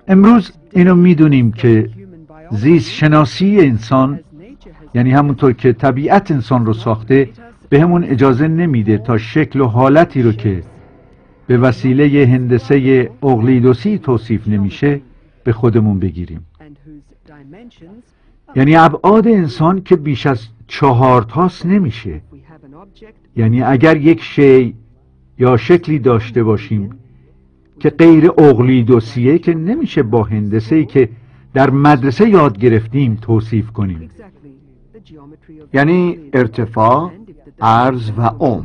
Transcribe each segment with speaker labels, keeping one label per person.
Speaker 1: امروز اینو میدونیم که زیست شناسی انسان، یعنی همونطور که طبیعت انسان رو ساخته، به همون اجازه نمیده تا شکل و حالتی رو که به وسیله هندسه اقلیدوسی توصیف نمیشه به خودمون بگیریم. یعنی ابعاد انسان که بیش از 4 تاست نمیشه. یعنی اگر یک شی یا شکلی داشته باشیم که غیر اقلیدوسیه، که نمیشه با هندسه‌ای که در مدرسه یاد گرفتیم توصیف کنیم.
Speaker 2: یعنی ارتفاع، عرض و عمق.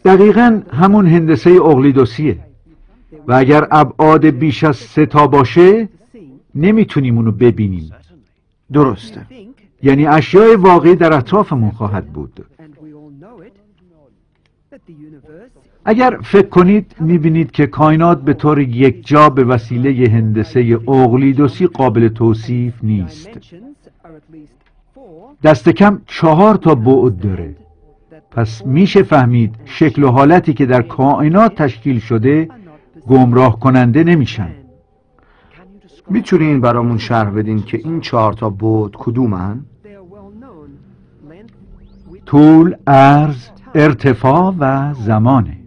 Speaker 1: دقیقاً همون هندسه اقلیدوسیه و اگر ابعاد بیش از 3 تا باشه نمیتونیم اونو ببینیم.
Speaker 2: درسته.
Speaker 1: یعنی اشیاء واقعی در اطرافمون خواهد بود. اگر فکر کنید میبینید که کائنات به طور یکجا به وسیله هندسه اقلیدوسی قابل توصیف نیست. دست کم 4 تا بعد داره. پس میشه فهمید شکل و حالتی که در کائنات تشکیل شده گمراه کننده نمیشن.
Speaker 2: میتونین برامون شرح بدین که این 4 تا بعد کدومن؟
Speaker 1: طول، عرض، ارتفاع و زمانه.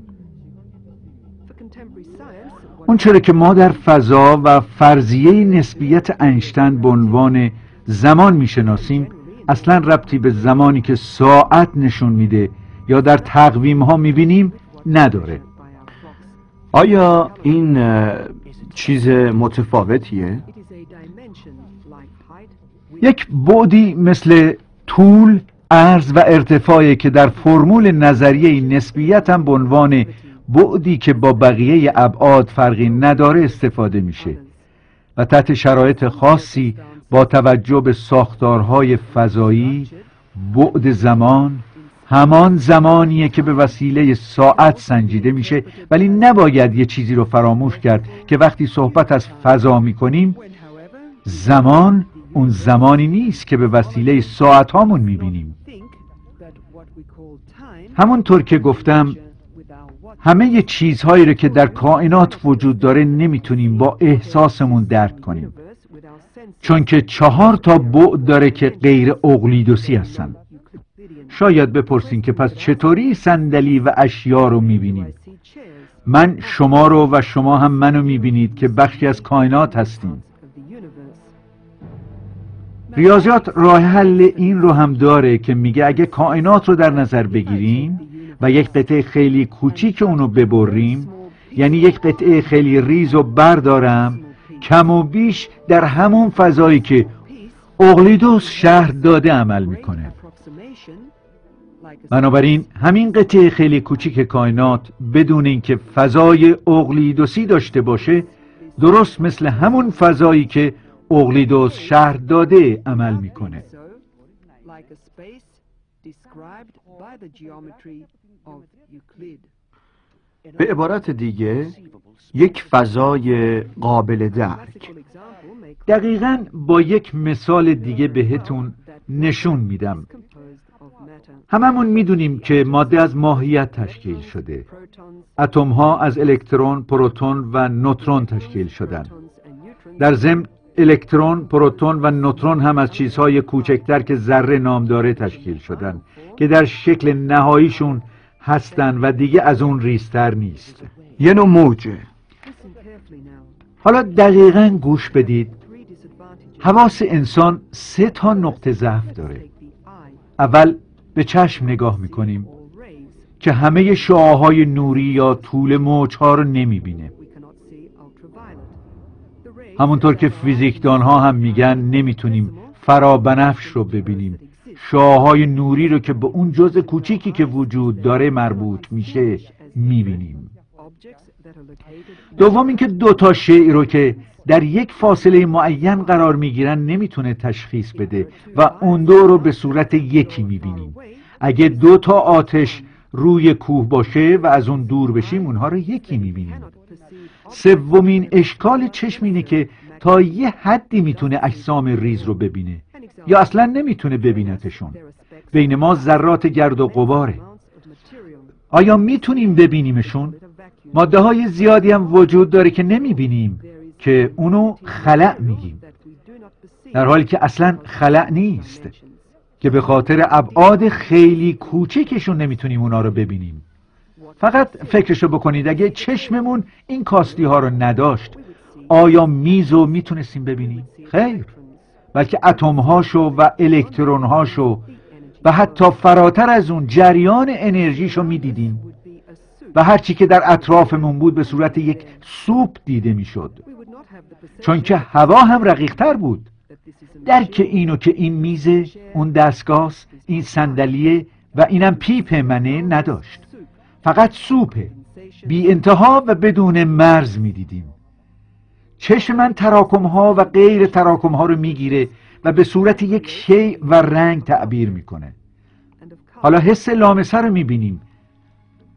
Speaker 1: اون چرا که ما در فضا و فرضیه نسبیت اینشتین به عنوان زمان میشناسیم اصلا ربطی به زمانی که ساعت نشون میده یا در تقویم ها میبینیم نداره.
Speaker 2: آیا این چیز متفاوتیه؟
Speaker 1: یک بعدی مثل طول، عرض و ارتفاعی که در فرمول نظریه نسبیت هم به عنوان بعدی که با بقیه ابعاد فرقی نداره استفاده میشه و تحت شرایط خاصی با توجه به ساختارهای فضایی بعد زمان همان زمانیه که به وسیله ساعت سنجیده میشه، ولی نباید یه چیزی رو فراموش کرد که وقتی صحبت از فضا میکنیم زمان اون زمانی نیست که به وسیله ساعت هامون میبینیم. همونطور که گفتم همه چیزهایی رو که در کائنات وجود داره نمیتونیم با احساسمون درک کنیم، چون که 4 تا بعد داره که غیر اقلیدوسی هستن. شاید بپرسین که پس چطوری صندلی و اشیا رو میبینیم؟ من شما رو و شما هم منو میبینید که بخشی از کائنات هستیم. ریاضیات راه حل این رو هم داره که میگه اگه کائنات رو در نظر بگیریم و یک قطعه خیلی کوچیک اونو ببریم، یعنی یک قطعه خیلی ریز و بردارم، کم و بیش در همون فضایی که اقلیدوس شرح داده عمل میکنه. بنابراین همین قطعه خیلی کوچیک کائنات بدون اینکه فضای اقلیدوسی داشته باشه درست مثل همون فضایی که اقلیدوس شرح داده عمل میکنه.
Speaker 2: به عبارت دیگه یک فضای قابل درک.
Speaker 1: دقیقاً با یک مثال دیگه بهتون نشون میدم. هممون میدونیم که ماده از ماهیت تشکیل شده. اتم ها از الکترون، پروتون و نوترون تشکیل شدن. در ضمن الکترون، پروتون و نوترون هم از چیزهای کوچکتر که ذره نام داره تشکیل شدن که در شکل نهاییشون هستن و دیگه از اون ریزتر نیست.
Speaker 2: یه نوع موجه.
Speaker 1: حالا دقیقاً گوش بدید. حواس انسان 3 تا نقطه ضعف داره. اول به چشم نگاه میکنیم که همه شعاعهای نوری یا طول موجها رو نمیبینه. همونطور که فیزیکدانها هم میگن نمیتونیم فرابنفش رو ببینیم، شعاعهای نوری رو که به اون جزء کوچیکی که وجود داره مربوط میشه میبینیم. دوم اینکه 2 تا شیء رو که در یک فاصله معین قرار میگیرن نمیتونه تشخیص بده و اون دو رو به صورت یکی میبینیم. اگه 2 تا آتش روی کوه باشه و از اون دور بشیم اونها رو یکی میبینیم. سومین اشکال چشم اینه که تا یه حدی میتونه اجسام ریز رو ببینه یا اصلا نمیتونه ببینتشون. بین ما ذرات گرد و غباره. آیا میتونیم ببینیمشون؟ ماده های زیادی هم وجود داره که نمیبینیم که اونو خلأ میگیم، در حالی که اصلا خلأ نیست، که به خاطر ابعاد خیلی کوچکشون نمیتونیم اونا رو ببینیم. فقط فکرشو بکنید اگه چشممون این کاستی ها رو نداشت، آیا میزو میتونستیم ببینیم؟ خیر، بلکه اتم هاشو و الکترون هاشو و حتی فراتر از اون جریان انرژیشو میدیدیم و هرچی که در اطرافمون بود به صورت یک سوپ دیده میشد، چون که هوا هم رقیق‌تر بود. درک اینو که این میزه، اون دستگاه، این صندلیه و اینم پیپ منه نداشت، فقط سوپه، بی انتها و بدون مرز میدیدیم. چشم من تراکم ها و غیر تراکم ها رو میگیره و به صورت یک شیء و رنگ تعبیر میکنه. حالا حس لامسه رو میبینیم.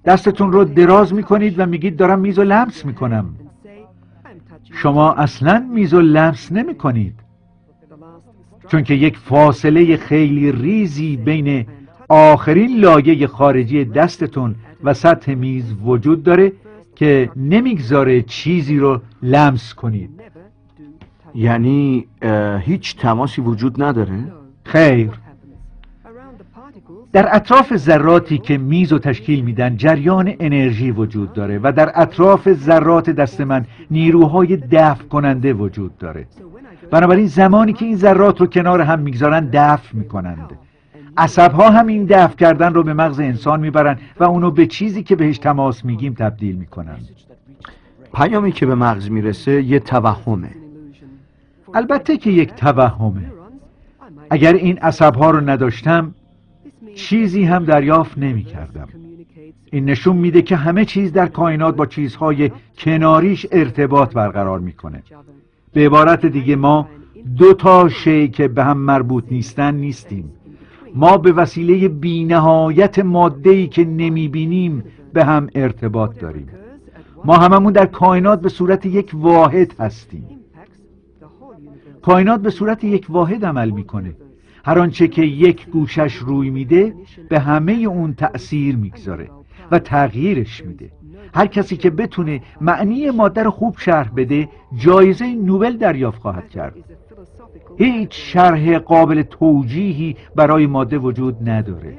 Speaker 1: دستتون رو دراز میکنید و میگید دارم میزو لمس میکنم. شما اصلا میزو لمس نمیکنید، چون که یک فاصله خیلی ریزی بین آخرین لایه خارجی دستتون و سطح میز وجود داره که نمیگذاره چیزی رو لمس کنید.
Speaker 2: یعنی هیچ تماسی وجود نداره؟
Speaker 1: خیر. در اطراف ذراتی که میز رو تشکیل میدن جریان انرژی وجود داره و در اطراف ذرات دست من نیروهای دفع کننده وجود داره. بنابراین زمانی که این ذرات رو کنار هم میگذارن دفع میکنند. عصبها هم این دفع کردن رو به مغز انسان میبرن و اونو به چیزی که بهش تماس میگیم تبدیل میکنن.
Speaker 2: پیامی که به مغز میرسه یه توهمه.
Speaker 1: البته که یک توهمه. اگر این عصبها رو نداشتم چیزی هم دریافت نمی کردم. این نشون میده که همه چیز در کائنات با چیزهای کناریش ارتباط برقرار میکنه. به عبارت دیگه ما دو تا شی که به هم مربوط نیستیم. ما به وسیله بی‌نهایت ماده‌ای که نمیبینیم به هم ارتباط داریم. ما هممون در کائنات به صورت یک واحد هستیم. کائنات به صورت یک واحد عمل میکنه. هر آنچه که یک گوشش روی میده به همه اون تأثیر میگذاره و تغییرش میده. هر کسی که بتونه معنی ماده رو خوب شرح بده جایزه نوبل دریافت خواهد کرد. هیچ شرح قابل توجیهی برای ماده وجود نداره.